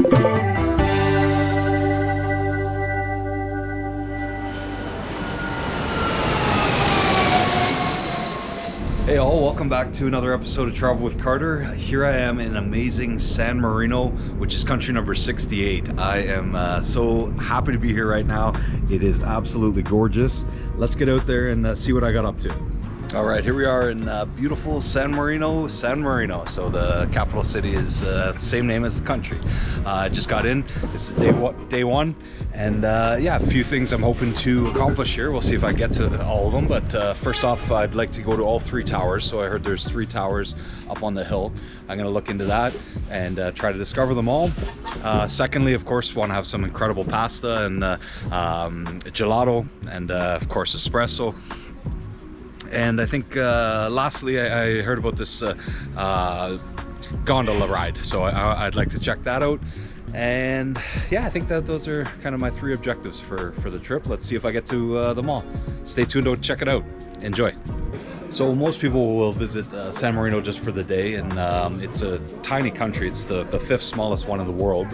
Hey all, welcome back to another episode of Travel with Carter. Here I am in amazing San Marino, which is country number 68. I am so happy to be here right now. It is absolutely gorgeous. Let's get out there and see what I got up to. All right, here we are in beautiful San Marino. So the capital city is the same name as the country. I just got in. This is day one. And yeah, a few things I'm hoping to accomplish here. We'll see if I get to all of them. But first off, I'd like to go to all three towers. So I heard there's 3 towers up on the hill. I'm gonna look into that and try to discover them all. Secondly, of course, want to have some incredible pasta and gelato and of course espresso. And I think lastly, I heard about this gondola ride, so I'd like to check that out. And yeah, I think that those are kind of my 3 objectives for the trip. Let's see if I get to them all. Stay tuned to check it out. Enjoy. So most people will visit San Marino just for the day, and it's a tiny country. It's the 5th smallest one in the world,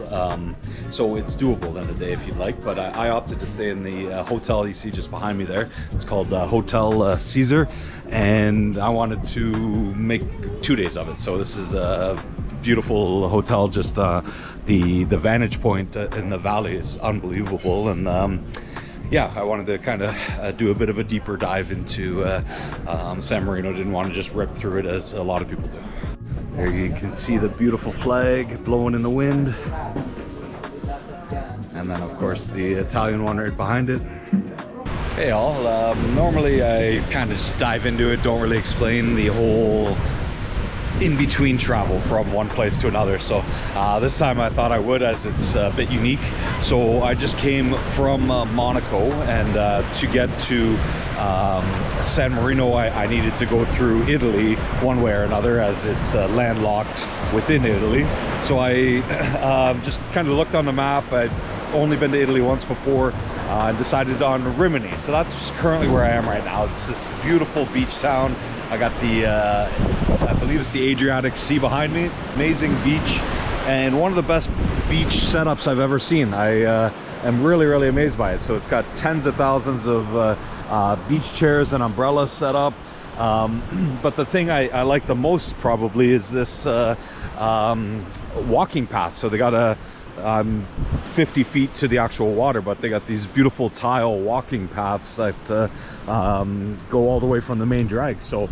so it's doable in a day if you'd like. But I opted to stay in the hotel you see just behind me there. It's called Hotel Caesar, and I wanted to make 2 days of it. So this is a beautiful hotel. Just the vantage point in the valley is unbelievable, and yeah, I wanted to kind of do a bit of a deeper dive into San Marino. Didn't want to just rip through it as a lot of people do. There you can see the beautiful flag blowing in the wind. And then of course the Italian one right behind it. Hey all, normally I kind of just dive into it, don't really explain the whole in-between travel from one place to another. So this time I thought I would, as it's a bit unique. So I just came from Monaco, and to get to San Marino I needed to go through Italy one way or another, as it's landlocked within Italy. So I just kind of looked on the map. I'd only been to Italy once before, and decided on Rimini. So that's currently where I am right now. It's this beautiful beach town. I got the, I believe it's the Adriatic Sea behind me. Amazing beach, and one of the best beach setups I've ever seen. I am really amazed by it. So it's got tens of thousands of beach chairs and umbrellas set up. But the thing I like the most probably is this walking path. So they got a 50 feet to the actual water, but they got these beautiful tile walking paths that go all the way from the main drag. So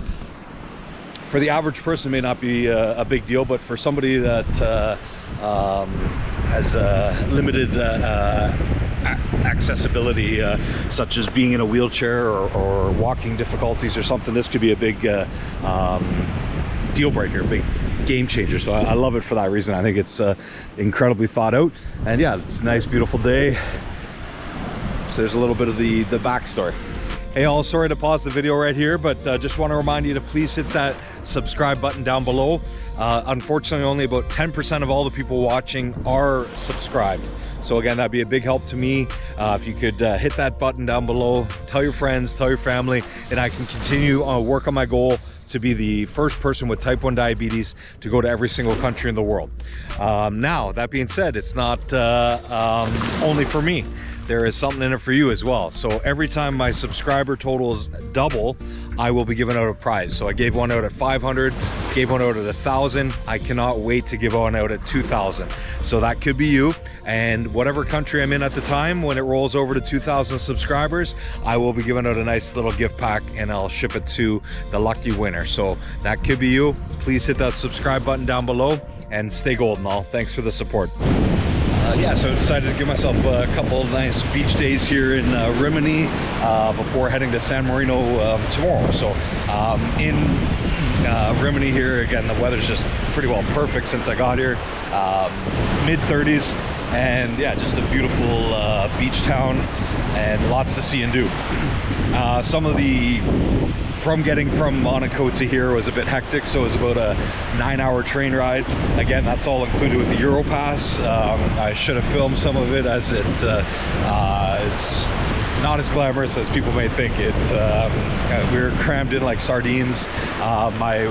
for the average person it may not be a big deal, but for somebody that has limited accessibility, such as being in a wheelchair or walking difficulties or something, this could be a big deal breaker, big game changer. So I love it for that reason. I think it's incredibly thought out, and yeah, it's a nice beautiful day. So there's a little bit of the backstory. Hey all, sorry to pause the video right here, but just want to remind you to please hit that subscribe button down below. Unfortunately, only about 10% of all the people watching are subscribed. So again, that'd be a big help to me. If you could hit that button down below, tell your friends, tell your family, and I can continue work on my goal to be the first person with type 1 diabetes to go to every single country in the world. Now, that being said, it's not only for me. There is something in it for you as well. So every time my subscriber totals double, I will be giving out a prize. So I gave one out at 500, gave one out at 1,000. I cannot wait to give one out at 2,000. So that could be you. And whatever country I'm in at the time, when it rolls over to 2,000 subscribers, I will be giving out a nice little gift pack, and I'll ship it to the lucky winner. So that could be you. Please hit that subscribe button down below, and stay golden all. Thanks for the support. Yeah, so I decided to give myself a couple of nice beach days here in Rimini before heading to San Marino tomorrow. So in Rimini here, again, the weather's just pretty well perfect since I got here. Mid-30s, and yeah, just a beautiful beach town and lots to see and do. Some of the getting from Monaco to here was a bit hectic, so it was about a 9-hour train ride. Again, that's all included with the Europass. I should have filmed some of it, as it is not as glamorous as people may think it. We were crammed in like sardines. My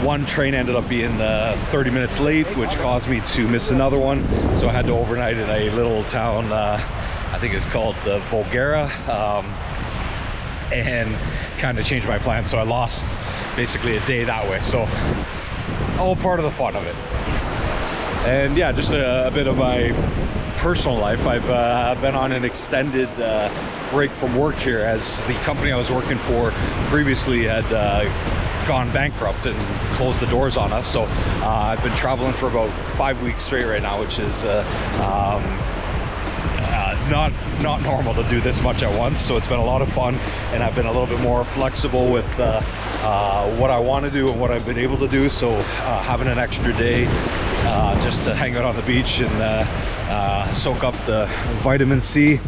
one train ended up being 30 minutes late, which caused me to miss another one. So I had to overnight in a little town, I think it's called Volgera, and kind of changed my plan. So I lost basically a day that way. So all part of the fun of it. And yeah, just a bit of my personal life. I've been on an extended break from work here, as the company I was working for previously had gone bankrupt and closed the doors on us. So I've been traveling for about 5 weeks straight right now, which is not normal to do this much at once. So it's been a lot of fun, and I've been a little bit more flexible with what I want to do and what I've been able to do. So having an extra day just to hang out on the beach and soak up the vitamin C.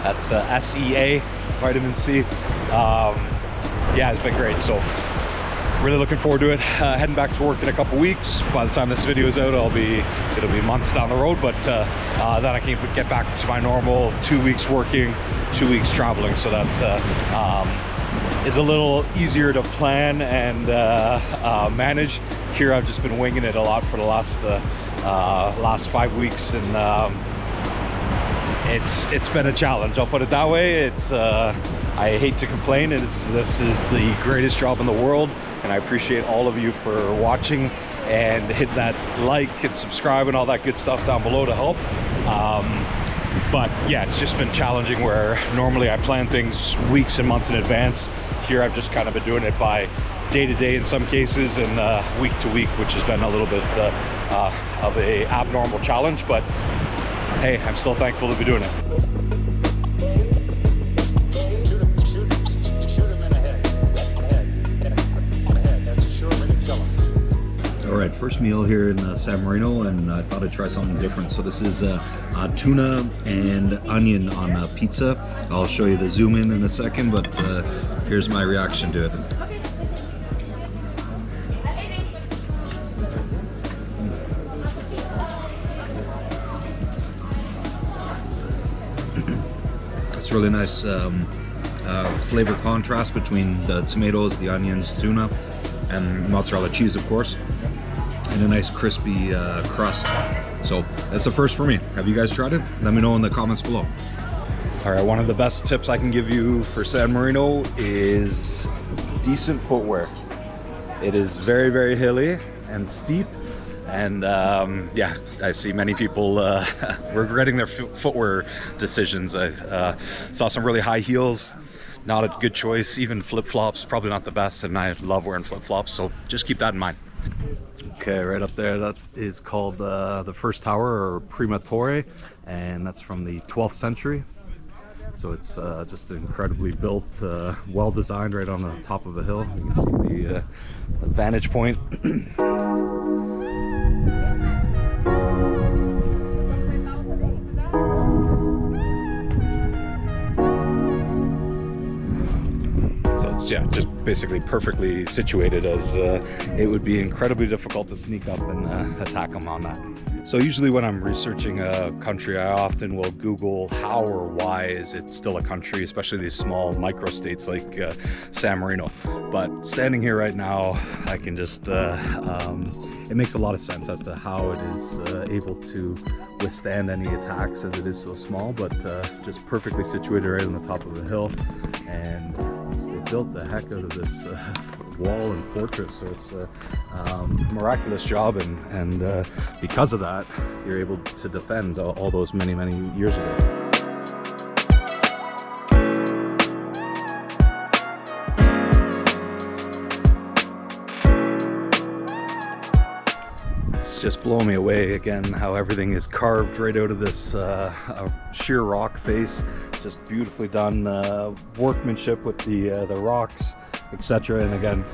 That's SEA, vitamin C. Yeah, it's been great. So really looking forward to it. Heading back to work in a couple weeks. By the time this video is out, it'll be months down the road, but then I can get back to my normal 2 weeks working, 2 weeks traveling. So that is a little easier to plan and manage. Here I've just been winging it a lot for the last 5 weeks, and it's been a challenge, I'll put it that way. It's I hate to complain. This is the greatest job in the world, and I appreciate all of you for watching and hit that like and subscribe and all that good stuff down below to help. But yeah, it's just been challenging, where normally I plan things weeks and months in advance. Here I've just kind of been doing it by day to day in some cases, and week to week, which has been a little bit of a abnormal challenge, but hey, I'm still thankful to be doing it. All right, first meal here in San Marino, and I thought I'd try something different. So this is tuna and onion on a pizza. I'll show you the zoom in a second, but here's my reaction to it. It's really nice flavor contrast between the tomatoes, the onions, tuna, and mozzarella cheese, of course, and a nice crispy crust. So that's the first for me. Have you guys tried it? Let me know in the comments below. All right, one of the best tips I can give you for San Marino is decent footwear. It is very, very hilly and steep, and yeah, I see many people regretting their footwear decisions. I saw some really high heels, not a good choice. Even flip-flops, probably not the best, and I love wearing flip-flops, so just keep that in mind. Okay, right up there, that is called the first tower, or Prima Torre, and that's from the 12th century. So it's just incredibly built, well designed, right on the top of a hill. You can see the vantage point. Yeah, just basically perfectly situated, as it would be incredibly difficult to sneak up and attack them on that. So usually when I'm researching a country, I often will Google how or why is it still a country, especially these small micro-states like San Marino. But standing here right now, I can just, it makes a lot of sense as to how it is able to withstand any attacks, as it is so small, but just perfectly situated right on the top of a hill. And built the heck out of this wall and fortress, so it's a miraculous job, and because of that, you're able to defend all those many years ago. Just blowing me away again how everything is carved right out of this sheer rock face. Just beautifully done workmanship with the rocks, etc. And again,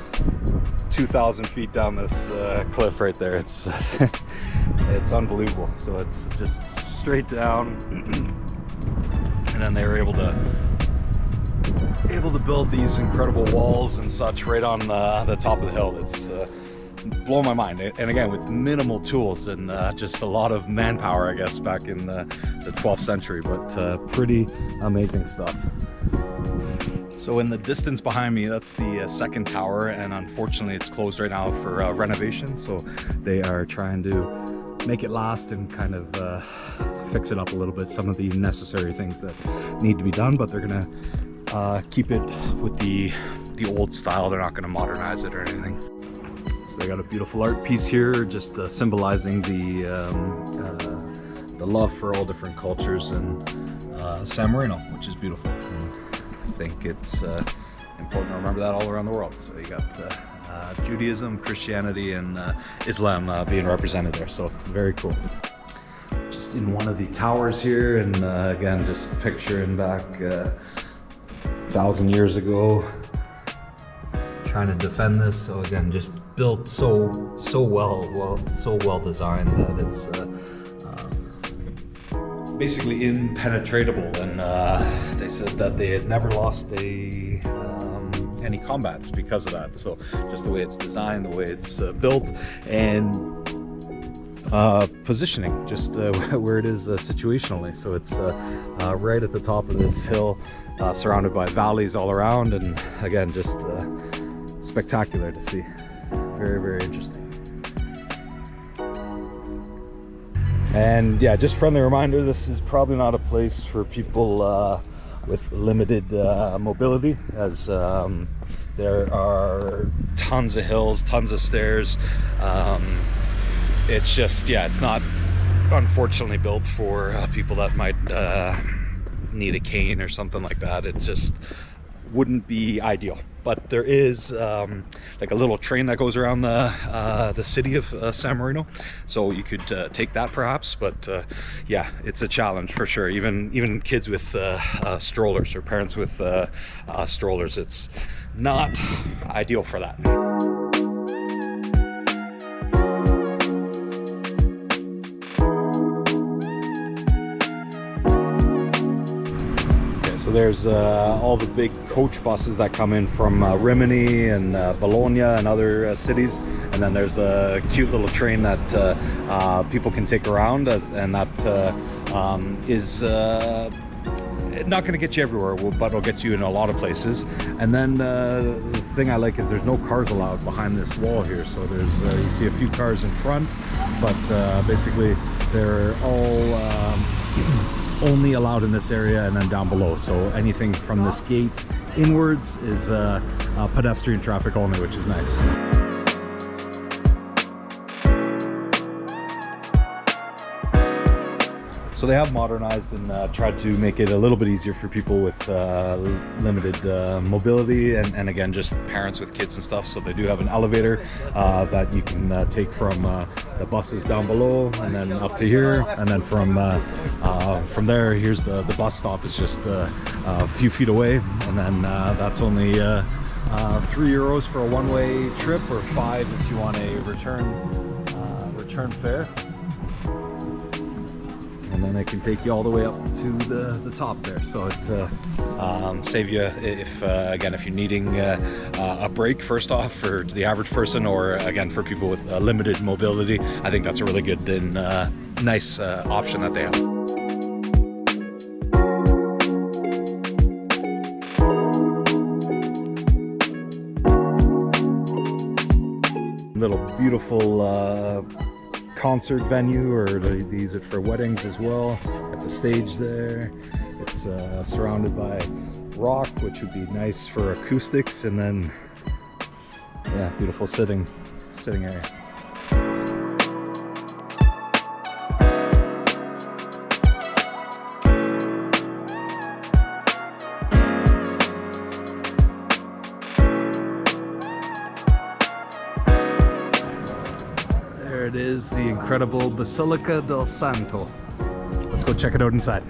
2,000 feet down this cliff right there. It's it's unbelievable. So it's just straight down, and then they were able to build these incredible walls and such right on the top of the hill. It's blow my mind, and again with minimal tools and just a lot of manpower, I guess, back in the 12th century, but pretty amazing stuff. So in the distance behind me, that's the second tower, and unfortunately it's closed right now for renovation. So they are trying to make it last and kind of fix it up a little bit, some of the necessary things that need to be done, but they're gonna keep it with the old style. They're not gonna modernize it or anything. So they got a beautiful art piece here, just symbolizing the love for all different cultures in San Marino, which is beautiful. And I think it's important to remember that all around the world. So you got Judaism, Christianity, and Islam being represented there. So very cool. Just in one of the towers here, and again, just picturing back 1,000 years ago, trying to defend this. So again, just built so well designed that it's basically impenetrable, and they said that they had never lost any combats because of that. So just the way it's designed, the way it's built, and positioning, just where it is situationally. So it's right at the top of this hill, surrounded by valleys all around, and again, just spectacular to see. Very, very interesting. And yeah, just friendly reminder, this is probably not a place for people with limited mobility, as there are tons of hills, tons of stairs. It's just, yeah, it's not unfortunately built for people that might need a cane or something like that. It just wouldn't be ideal. But there is like a little train that goes around the city of San Marino, so you could take that perhaps. But yeah, it's a challenge for sure. Even kids with strollers, or parents with strollers, it's not ideal for that. So there's all the big coach buses that come in from Rimini and Bologna and other cities, and then there's the cute little train that people can take around, and that is not going to get you everywhere, but it'll get you in a lot of places. And then the thing I like is there's no cars allowed behind this wall here. So there's you see a few cars in front, but basically they're all only allowed in this area and then down below. So anything from this gate inwards is pedestrian traffic only, which is nice. So they have modernized and tried to make it a little bit easier for people with limited mobility, and again, just parents with kids and stuff. So they do have an elevator that you can take from the buses down below and then up to here, and then from there, here's the bus stop is just a few feet away, and then that's only €3 for a one-way trip, or 5 if you want a return fare. And then it can take you all the way up to the top there. So it save you if again, if you're needing a break, first off, for the average person, or again for people with limited mobility. I think that's a really good and nice option that they have. Little beautiful concert venue, or they use it for weddings as well. At the stage there, it's surrounded by rock, which would be nice for acoustics, and then yeah, beautiful sitting area. There it is, the incredible Basilica del Santo. Let's go check it out inside.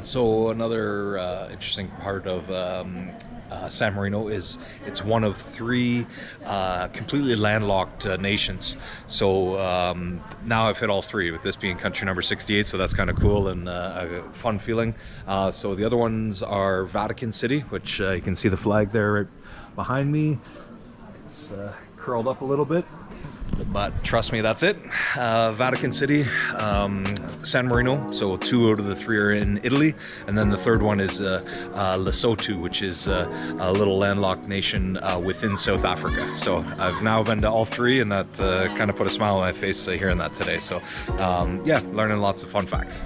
right, so another interesting part of San Marino is it's one of 3 completely landlocked nations. So now I've hit all 3, with this being country number 68, so that's kind of cool and a fun feeling. So the other ones are Vatican City, which you can see the flag there right behind me. It's curled up a little bit, but trust me, that's it. Vatican City, San Marino, so 2 out of the 3 are in Italy, and then the third one is Lesotho, which is a little landlocked nation within South Africa. So I've now been to all 3, and that kind of put a smile on my face hearing that today. So yeah, learning lots of fun facts.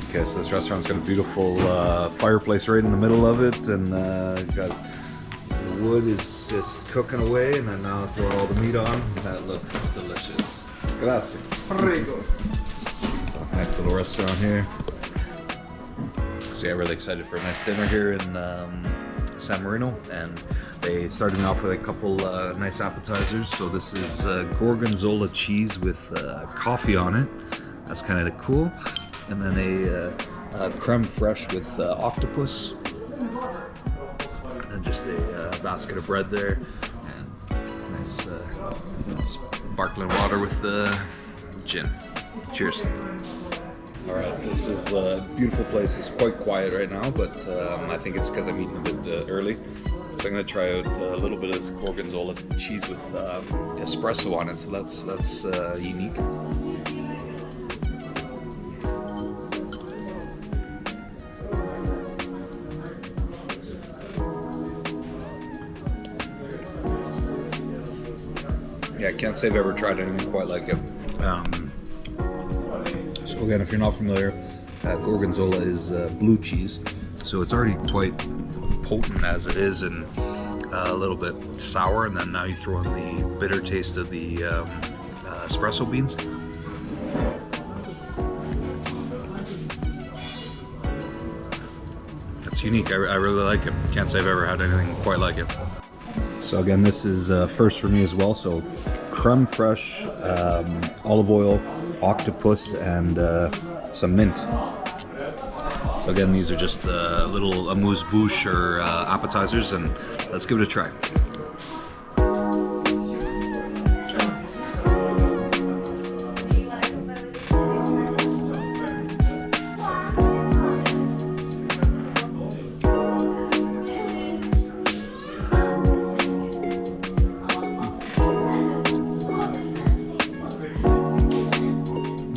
Okay, so this restaurant's got a beautiful fireplace right in the middle of it, and got wood is just cooking away, and then now throw all the meat on. That looks delicious. Grazie. Prego. So nice little restaurant here. So yeah, really excited for a nice dinner here in San Marino, and they started me off with a couple nice appetizers. So this is gorgonzola cheese with coffee on it. That's kind of cool. And then a creme fraiche with octopus. And just a basket of bread there, and nice sparkling water with gin. Cheers. All right, this is a beautiful place. It's quite quiet right now, but I think it's because I'm eating a bit early. So I'm gonna try out a little bit of this gorgonzola cheese with espresso on it. So that's unique. Yeah, I can't say I've ever tried anything quite like it. So again, if you're not familiar, gorgonzola is blue cheese. So it's already quite potent as it is, and a little bit sour, and then now you throw in the bitter taste of the espresso beans. It's unique. I really like it. Can't say I've ever had anything quite like it. So again, this is first for me as well. So creme fraiche, olive oil, octopus, and some mint. So again, these are just little amuse-bouche or appetizers, and let's give it a try.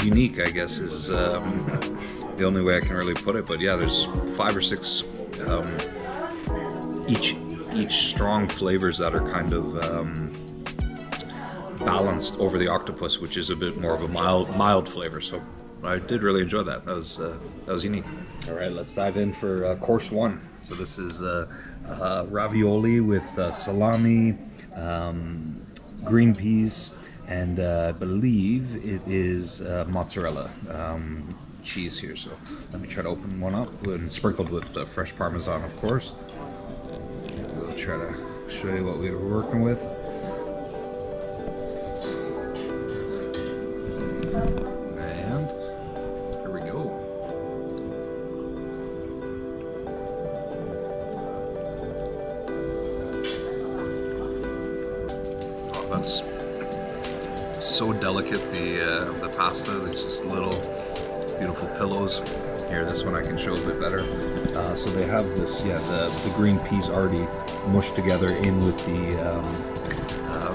Unique, I guess, is the only way I can really put it. But yeah, there's 5 or 6 each strong flavors that are kind of balanced over the octopus, which is a bit more of a mild flavor. So I did really enjoy that. That was unique. All right, let's dive in for course 1. So this is ravioli with salami, green peas, and I believe it is mozzarella cheese here. So let me try to open one up, and sprinkled with fresh Parmesan, of course. We'll try to show you what we were working with. And here we go. Oh, that's so delicate, the pasta. There's just little beautiful pillows here. This one I can show a bit better. So they have this, the green peas already mushed together in with the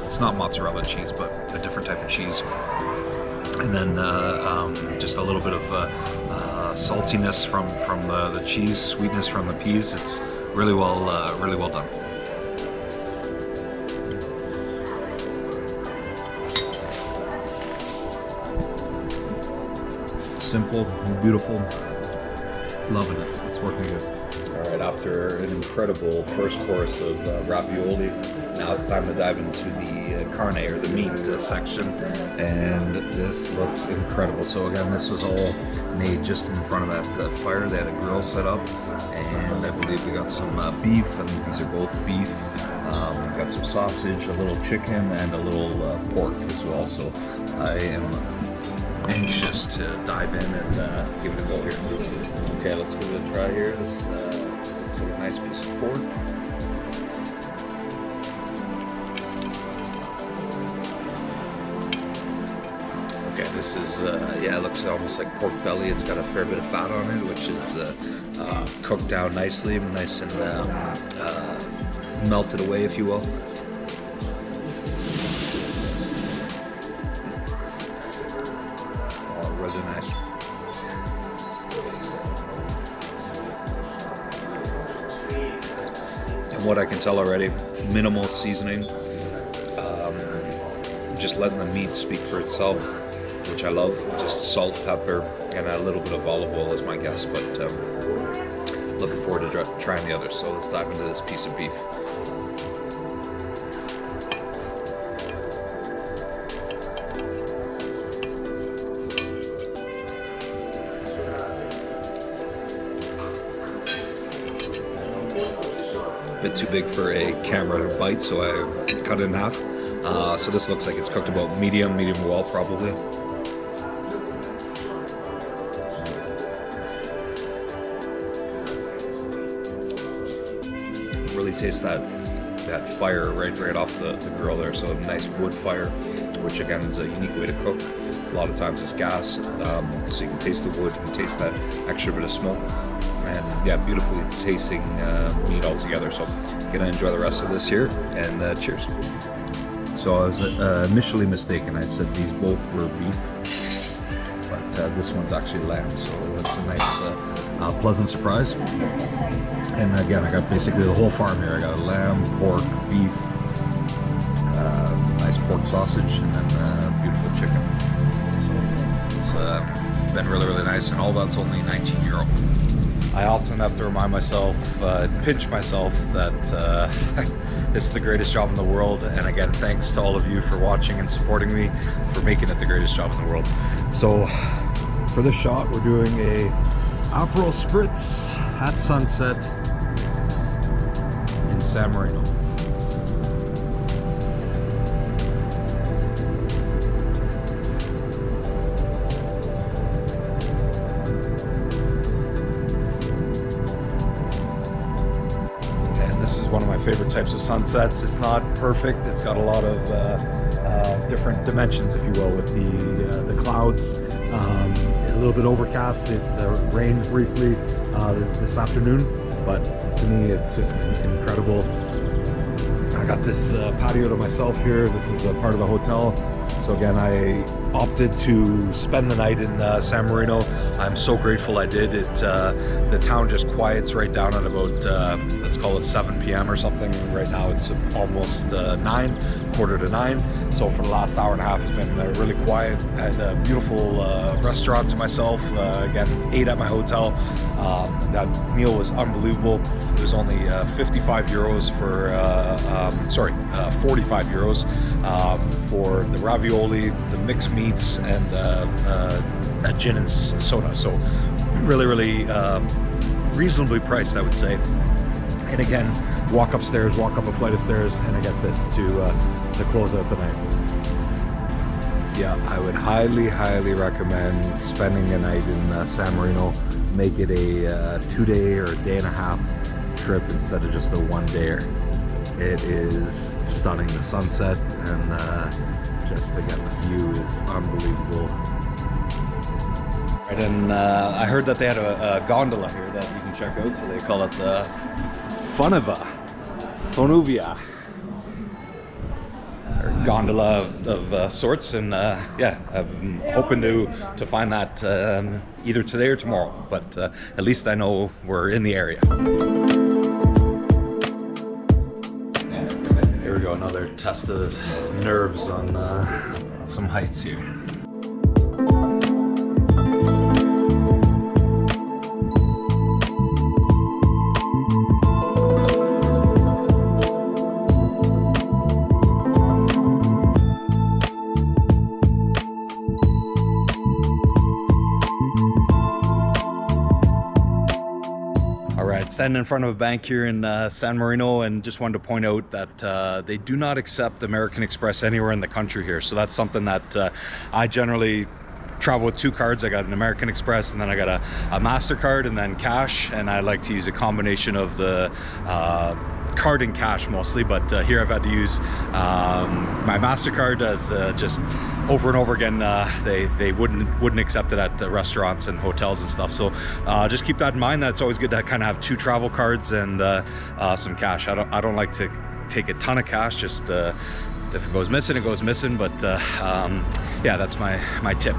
it's not mozzarella cheese, but a different type of cheese, and then just a little bit of saltiness from the cheese, sweetness from the peas. It's really well done. Simple, beautiful, loving it. It's working good. All right, after an incredible first course of ravioli, now it's time to dive into the carne, or the meat section, and this looks incredible. So again, this was all made just in front of that fire. They had a grill set up, and I believe we got some beef. I think these are both beef. Got some sausage, a little chicken, and a little pork as well. So I am anxious to dive in and give it a go here. Okay, let's give it a try here. This looks like a nice piece of pork. Okay, this is, yeah, it looks almost like pork belly. It's got a fair bit of fat on it, which is cooked down nicely, nice and melted away, if you will. Oh, really nice. And what I can tell already, minimal seasoning. Just letting the meat speak for itself, which I love. Just salt, pepper, and a little bit of olive oil is my guess, but looking forward to trying the others. So let's dive into this piece of beef. A bit too big for a camera to bite, so I cut it in half. So this looks like it's cooked about medium well, probably. Really taste that fire right off the grill there. So a nice wood fire, which again is a unique way to cook. A lot of times it's gas, so you can taste the wood, you can taste that extra bit of smoke, and yeah, beautifully tasting meat altogether. So gonna enjoy the rest of this here, and cheers. So I was initially mistaken. I said these both were beef, but this one's actually lamb. So it's a nice, pleasant surprise. And again, I got basically the whole farm here. I got lamb, pork, beef, nice pork sausage, and then beautiful chicken. So it's been really nice, and all that's only €19. I often have to remind myself, pinch myself, that this is the greatest job in the world. And again, thanks to all of you for watching and supporting me, for making it the greatest job in the world. So for this shot, we're doing a Aperol Spritz at sunset in San Marino. This is one of my favorite types of sunsets. It's not perfect. It's got a lot of different dimensions, if you will, with the clouds. A little bit overcast. It rained briefly this afternoon, but to me, it's just incredible. I got this patio to myself here. This is a part of the hotel. So again, I opted to spend the night in San Marino. I'm so grateful I did. The town just quiets right down at about, let's call it 7 p.m. or something. Right now it's almost 9, quarter to 9. So for the last hour and a half, it's been really quiet. I had a beautiful restaurant to myself. Again, ate at my hotel. That meal was unbelievable. It was only 55 euros for, 45 euros for the ravioli, the mixed meats, and a gin and soda. So really reasonably priced, I would say. And again, walk upstairs, walk up a flight of stairs, and I get this to close out the night. Yeah, I would highly recommend spending a night in San Marino. Make it a 2-day or a day and a half trip instead of just a 1-dayer. It is stunning, the sunset, and just again, the view is unbelievable. Right, and I heard that they had a gondola here that you can check out, so they call it the Fonuvia, or gondola of sorts, and yeah, I'm hoping to find that either today or tomorrow, but at least I know we're in the area. Here we go, another test of nerves on some heights here. Standing in front of a bank here in San Marino, and just wanted to point out that they do not accept American Express anywhere in the country here. So that's something that I generally travel with 2 cards. I got an American Express, and then I got a MasterCard, and then cash. And I like to use a combination of the card and cash mostly, but here I've had to use my MasterCard as just over and over again. They wouldn't accept it at restaurants and hotels and stuff. So just keep that in mind. That's always good to kind of have 2 travel cards and some cash. I don't like to take a ton of cash. Just if it goes missing, it goes missing. But yeah, that's my tip.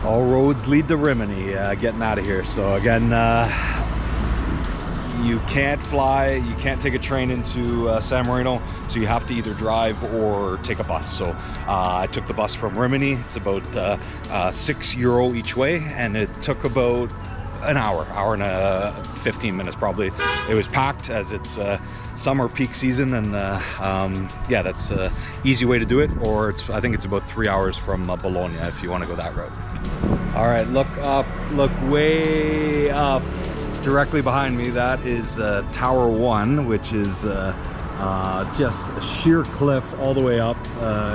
All roads lead to Rimini. Getting out of here. So again, you can't fly, you can't take a train into San Marino, so you have to either drive or take a bus. So I took the bus from Rimini. It's about €6 each way, and it took about an hour and 15 minutes probably. It was packed as it's summer peak season, and yeah, that's an easy way to do it. Or I think it's about 3 hours from Bologna if you want to go that route. All right, look up, look way up. Directly behind me, that is Tower 1, which is just a sheer cliff all the way up.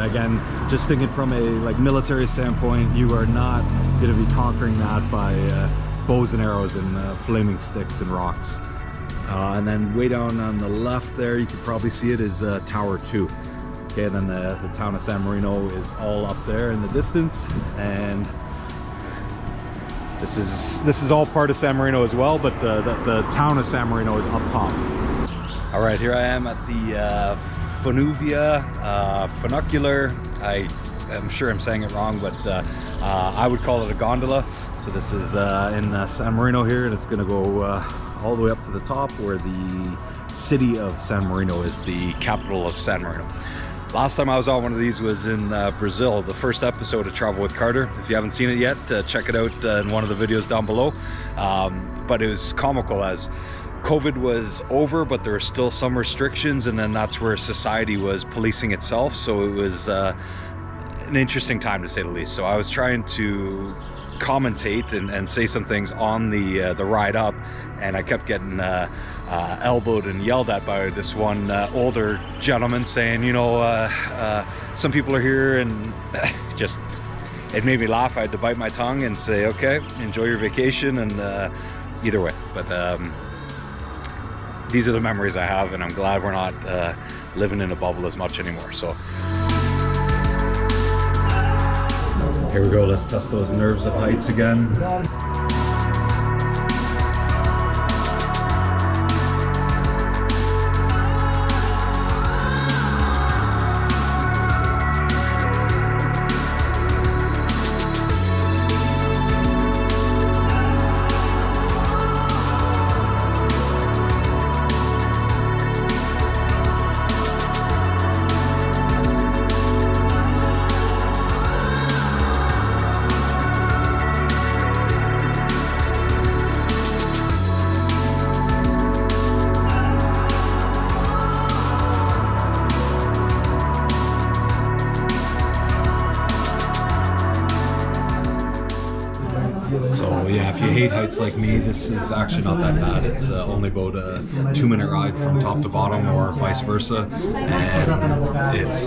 Again, just thinking from a military standpoint, you are not going to be conquering that by bows and arrows and flaming sticks and rocks. And then way down on the left there, you can probably see it, is Tower 2. Okay, and then the town of San Marino is all up there in the distance, and this is all part of San Marino as well, but the town of San Marino is up top. All right, here I am at the funicular. I'm sure I'm saying it wrong, but I would call it a gondola. So this is in San Marino here, and it's going to go all the way up to the top, where the city of San Marino is the capital of San Marino. Last time I was on one of these was in Brazil, the first episode of Travel with Carter. If you haven't seen it yet, check it out in one of the videos down below. But it was comical as COVID was over, but there were still some restrictions, and then that's where society was policing itself. So it was an interesting time, to say the least. So I was trying to commentate and say some things on the ride up, and I kept getting elbowed and yelled at by this one older gentleman, saying, you know, some people are here, and just, it made me laugh. I had to bite my tongue and say, okay, enjoy your vacation, and either way. But these are the memories I have, and I'm glad we're not living in a bubble as much anymore. So here we go, let's test those nerves at heights again. So yeah, if you hate heights like me, this is actually not that bad. It's only about a 2-minute ride from top to bottom, or vice versa, and it's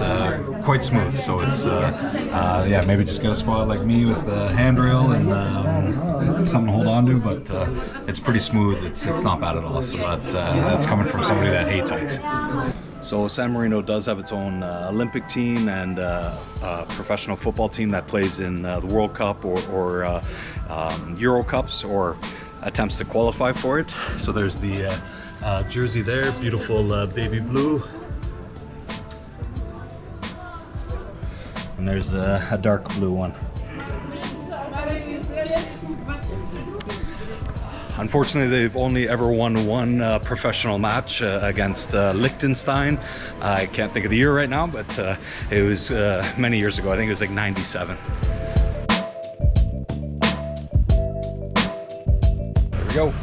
quite smooth. So it's yeah, maybe just get a spot like me with a handrail and something to hold on to, but it's pretty smooth. It's not bad at all. So that's coming from somebody that hates heights. So San Marino does have its own Olympic team and professional football team that plays in the World Cup or Euro Cups, or attempts to qualify for it. So there's the jersey there, beautiful baby blue. And there's a dark blue one. Unfortunately, they've only ever won one professional match against Liechtenstein. I can't think of the year right now, but it was many years ago. I think it was like 97. There we go.